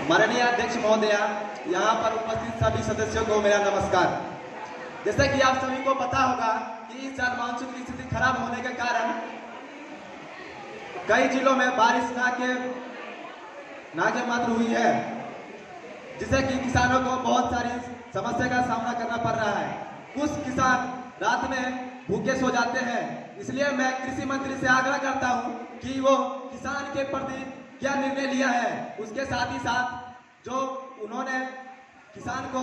माननीय अध्यक्ष महोदया, यहाँ पर उपस्थित सभी सदस्यों को मेरा नमस्कार। जैसा कि आप सभी को पता होगा कि इस साल मानसून की स्थिति खराब होने के कारण कई जिलों में बारिश ना के मात्र हुई है, जिससे कि किसानों को बहुत सारी समस्या का सामना करना पड़ रहा है। कुछ किसान रात में भूखे सो जाते हैं, इसलिए मैं कृषि मंत्री से आग्रह करता हूं कि वो किसान के प्रति क्या निर्णय लिया है, उसके साथ ही साथ जो उन्होंने किसान को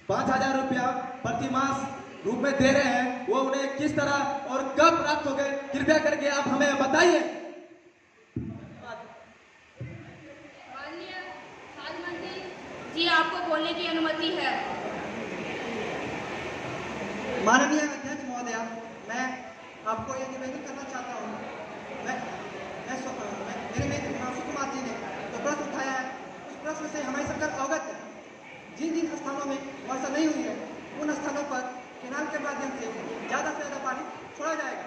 5,000 रुपया प्रति मास रूप में दे रहे हैं, वो उन्हें किस तरह और कब प्राप्त हो गए, कृपया करके आप हमें बताइए। माननीय खाद्य मंत्री जी, आपको बोलने की अनुमति है। माननीय अध्यक्ष महोदया, मैं आपको ये निवेदन करना चाहता हूँ। मेरे मित्र सुकुमार जी ने जो प्रश्न उठाया है, उस प्रश्न से हमारी सरकार अवगत है। जिन जिन स्थानों में वर्षा नहीं हुई है, उन स्थानों पर केनाल के माध्यम से ज़्यादा से ज़्यादा पानी छोड़ा जाएगा।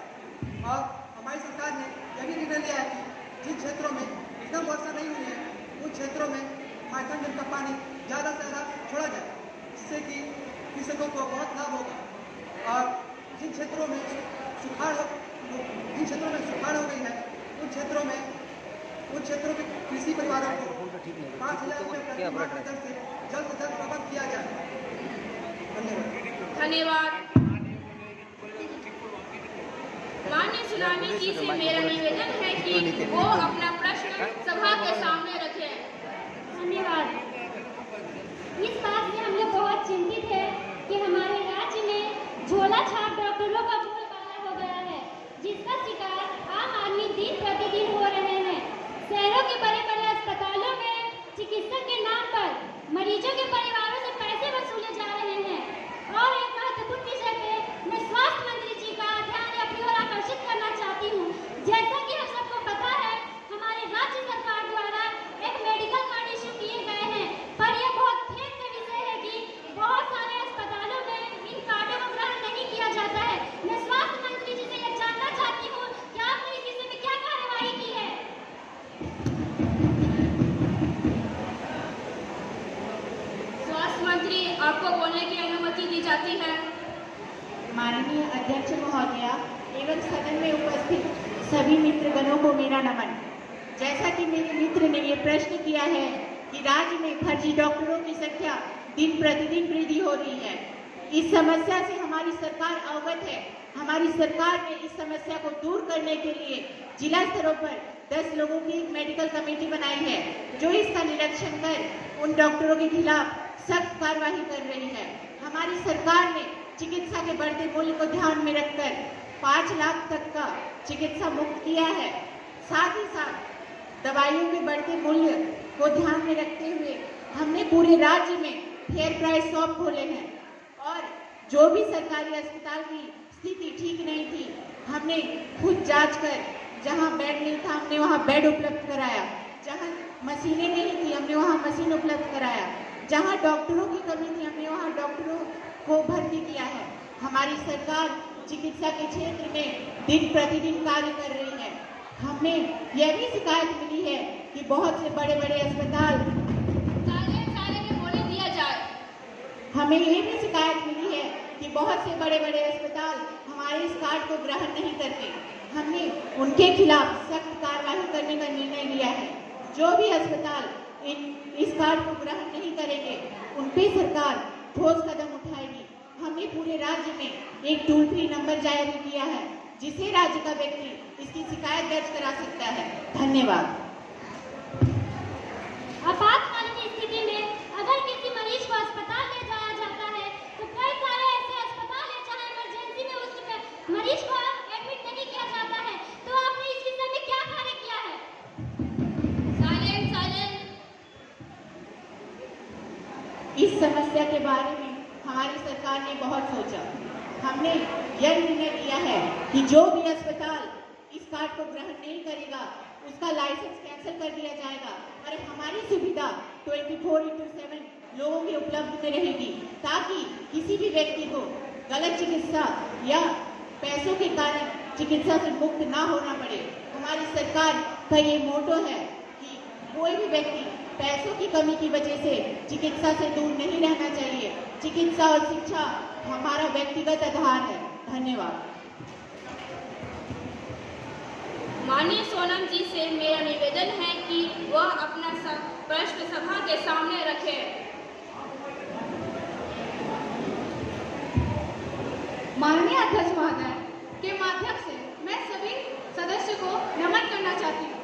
और हमारी सरकार ने यह भी निर्णय लिया है कि जिन क्षेत्रों में एकदम वर्षा नहीं हुई है, उन क्षेत्रों में माइथन डैम का पानी ज़्यादा से ज़्यादा छोड़ा जाए, जिससे कि कृषकों को बहुत लाभ होगा। और जिन क्षेत्रों में सुखाड़ हो गई है, उन क्षेत्रों के कृषि परिवारों को 5,000 रुपये प्रति माह की दर से जल्द प्रबंध किया जाए। धन्यवाद। माननीय सुनामी जी से मेरा निवेदन है कि वो अपना प्रश्न सभा के सामने रखें। धन्यवाद। इस बात से हम लोग बहुत चिंतित है कि हमारे राज्य में झोला छाप डॉक्टरों का बोलबाला हो गया है, जिसका शिकार आम आदमी दिन प्रतिदिन हो रहे हैं। शहरों के बड़े बड़े अस्पतालों में चिकित्सक के नाम पर मरीजों के परिवारों से पैसे वसूले जा रहे हैं। और एक महत्वपूर्ण विषय पे मैं स्वास्थ्य मंत्री जी का ध्यान अपनी ओर आकर्षित करना चाहती हूँ। जैसा कि हम सबको पता है, हमारे राज्य सरकार द्वारा एक मेडिकल कार्ड इशू किए गए हैं, पर यह बहुत खेद का विषय है कि बहुत सारे अस्पतालों में इन कार्डों को ग्रहण नहीं किया जाता है। मैं स्वास्थ्य मंत्री जी से यह जानना चाहती हूँ कि आपने इस विषय में क्या कार्यवाही की है। स्वास्थ्य मंत्री, आपको बोलने की अनुमति दी जाती है। माननीय अध्यक्ष महोदया एवं सदन में उपस्थित सभी मित्रगणों को मेरा नमन। जैसा कि मेरे मित्र ने ये प्रश्न किया है कि राज्य में फर्जी डॉक्टरों की संख्या दिन प्रतिदिन वृद्धि हो रही है, इस समस्या से हमारी सरकार अवगत है। हमारी सरकार ने इस समस्या को दूर करने के लिए जिला स्तरों पर 10 लोगों की एक मेडिकल कमेटी बनाई है, जो इसका निरीक्षण कर उन डॉक्टरों के खिलाफ सख्त कार्रवाई कर रही है। हमारी सरकार ने चिकित्सा के बढ़ते मूल्य को ध्यान में रखकर 5 लाख तक का चिकित्सा मुक्त किया है। साथ ही साथ दवाइयों के बढ़ते मूल्य को ध्यान में रखते हुए हमने पूरे राज्य में फेयर प्राइस शॉप खोले हैं। और जो भी सरकारी अस्पताल की स्थिति ठीक नहीं थी, हमने खुद जांच कर जहां बेड नहीं था, हमने वहां बेड उपलब्ध कराया। जहां मशीनें नहीं थी, हमने वहां मशीन उपलब्ध कराया। जहां डॉक्टरों की कमी थी, हमने वहां डॉक्टरों को भर्ती किया है। हमारी सरकार चिकित्सा के क्षेत्र में दिन प्रतिदिन कार्य कर रही है। हमें यह भी शिकायत मिली है कि बहुत से बड़े बड़े अस्पताल में बोले दिया जाए। हमें ये भी शिकायत मिली है कि बहुत से बड़े बड़े अस्पताल हमारे इस कार्ड को ग्रहण नहीं करते। हमने उनके खिलाफ सख्त कार्रवाई करने का निर्णय लिया है। जो भी अस्पताल इस कार्ड को ग्रहण नहीं करेंगे, उन पे सरकार ठोस कदम उठाएगी। हमने पूरे राज्य में एक टोल फ्री नंबर जारी किया है, जिसे राज्य का व्यक्ति इसकी शिकायत दर्ज करा सकता है। धन्यवाद। आपातकालीन स्थिति में अगर किसी मरीज को अस्पताल ले जाया जाता है, तो कई सारे ऐसे अस्पताल हैं जहां इमरजेंसी में उस मरीज को एडमिट नहीं किया जाता है। तो आपने इस विषय में क्या कार्य किया है? साइलेंट। इस समस्या के बारे में हमारी सरकार ने बहुत सोचा। हमने यह निर्णय लिया है कि जो भी अस्पताल इस कार्ड को ग्रहण नहीं करेगा, उसका लाइसेंस कैंसिल कर दिया जाएगा। और हमारी सुविधा 24/7 लोगों के उपलब्ध में रहेगी, ताकि किसी भी व्यक्ति को गलत चिकित्सा या पैसों के कारण चिकित्सा से मुक्त ना होना पड़े। हमारी सरकार का ये मोटो है कि कोई भी व्यक्ति पैसों की कमी की वजह से चिकित्सा से दूर नहीं रहना चाहिए। चिकित्सा और शिक्षा हमारा व्यक्तिगत आधार है। धन्यवाद। माननीय सोनम जी से मेरा निवेदन है कि वह अपना प्रश्न सभा के सामने रखें। माननीय अध्यक्ष महोदय के माध्यम से मैं सभी सदस्यों को नमन करना चाहती हूँ।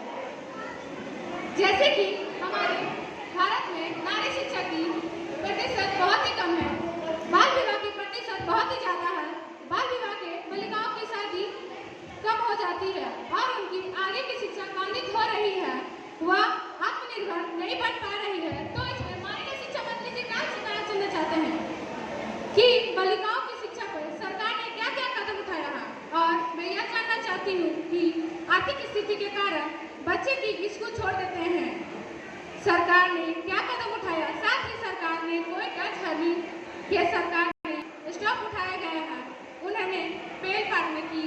जैसे कि हमारे भारत में नारी शिक्षा की प्रतिशत बहुत ही कम है, बाल विवाह की प्रतिशत बहुत ही ज्यादा है। बाल विवाह के बालिकाओं की शादी कम हो जाती है और उनकी आगे की शिक्षा बाधित हो रही है, वह आत्मनिर्भर नहीं बन पा रही है। तो इसमें माननीय शिक्षा मंत्री जी क्या शिकायत सुनना चाहते हैं कि बालिकाओं की शिक्षा पर सरकार ने क्या क्या कदम उठाया है। और मैं यह जानना चाहती हूँ कि आर्थिक स्थिति के कारण बच्चे की स्कूल छोड़ देते हैं, सरकार ने क्या कदम उठाया। साथ ही सरकार ने कोई टच हनी के सरकार ने स्टॉप उठाए गए हैं, उन्होंने पेड़ काटने की